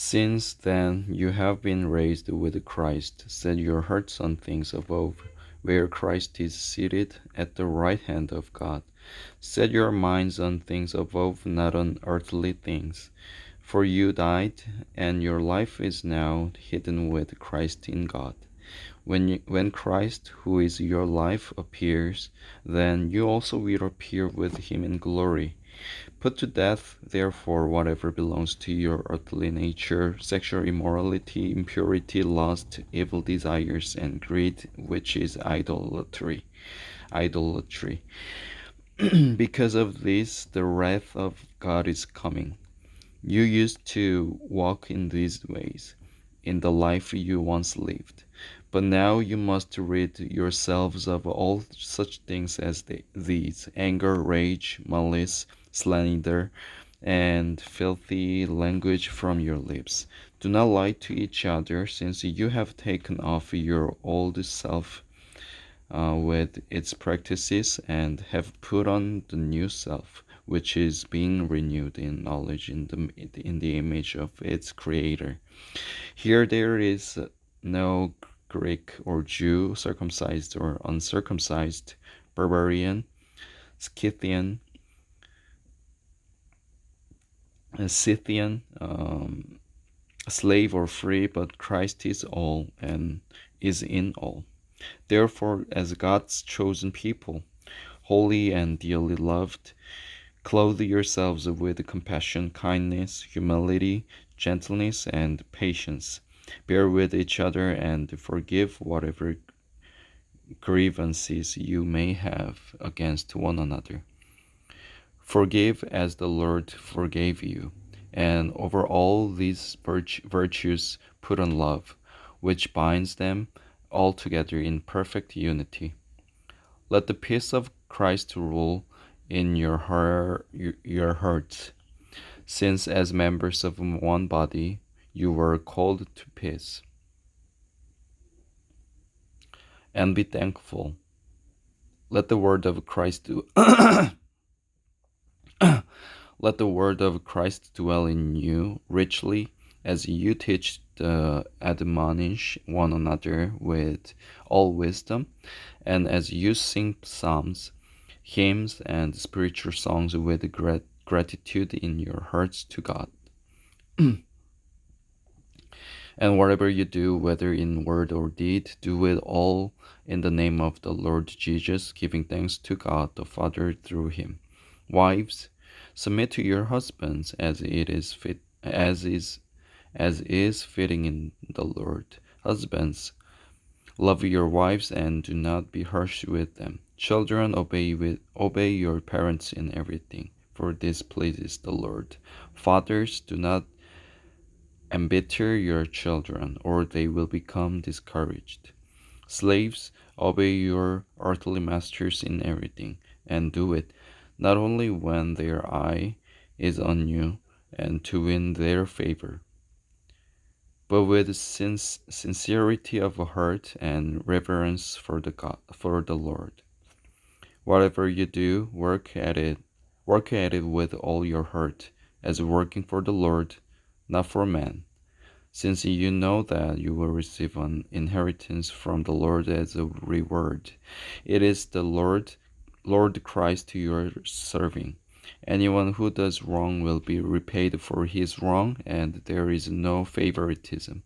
Since then you have been raised with Christ, set your hearts on things above, where Christ is seated at the right hand of God. Set your minds on things above, not on earthly things. For you died, and your life is now hidden with Christ in God. When Christ, who is your life, appears, then you also will appear with him in glory. Put to death, therefore, whatever belongs to your earthly nature: sexual immorality, impurity, lust, evil desires, and greed, which is idolatry. Idolatry. Because of this, the wrath of God is coming. You used to walk in these ways in the life you once lived. But now you must rid yourselves of all such things as these: anger, rage, malice, slander, and filthy language from your lips. Do not lie to each other, since you have taken off your old self with its practices, and have put on the new self, which is being renewed in knowledge in the image of its creator. Here there is no Greek or Jew, circumcised or uncircumcised, barbarian, Scythian, Scythian, slave or free, but Christ is all and is in all. Therefore, as God's chosen people, holy and dearly loved, clothe yourselves with compassion, kindness, humility, gentleness, and patience. Bear with each other and forgive whatever grievances you may have against one another. Forgive as the Lord forgave you. And over all these virtues put on love, which binds them all together in perfect unity. Let the peace of Christ rule in your hearts, since as members of one body you were called to peace. And be thankful. Let the word of Christ let the word of Christ dwell in you richly, as you teach admonish one another with all wisdom, and as you sing psalms, hymns, and spiritual songs with gratitude in your hearts to God. And whatever you do, whether in word or deed, do it all in the name of the Lord Jesus, giving thanks to God the Father through him. Wives, submit to your husbands as is fitting in the Lord. Husbands, love your wives and do not be harsh with them. Children, obey your parents in everything, for this pleases the Lord. Fathers, do not embitter your children, or they will become discouraged. Slaves, obey your earthly masters in everything, and do it not only when their eye is on you and to win their favor, but with sincerity of heart and reverence for the Lord. Whatever you do, work at it with all your heart, as working for the Lord, not for man, since you know that you will receive an inheritance from the Lord as a reward. It is the Lord Christ you are serving. Anyone who does wrong will be repaid for his wrong, and there is no favoritism.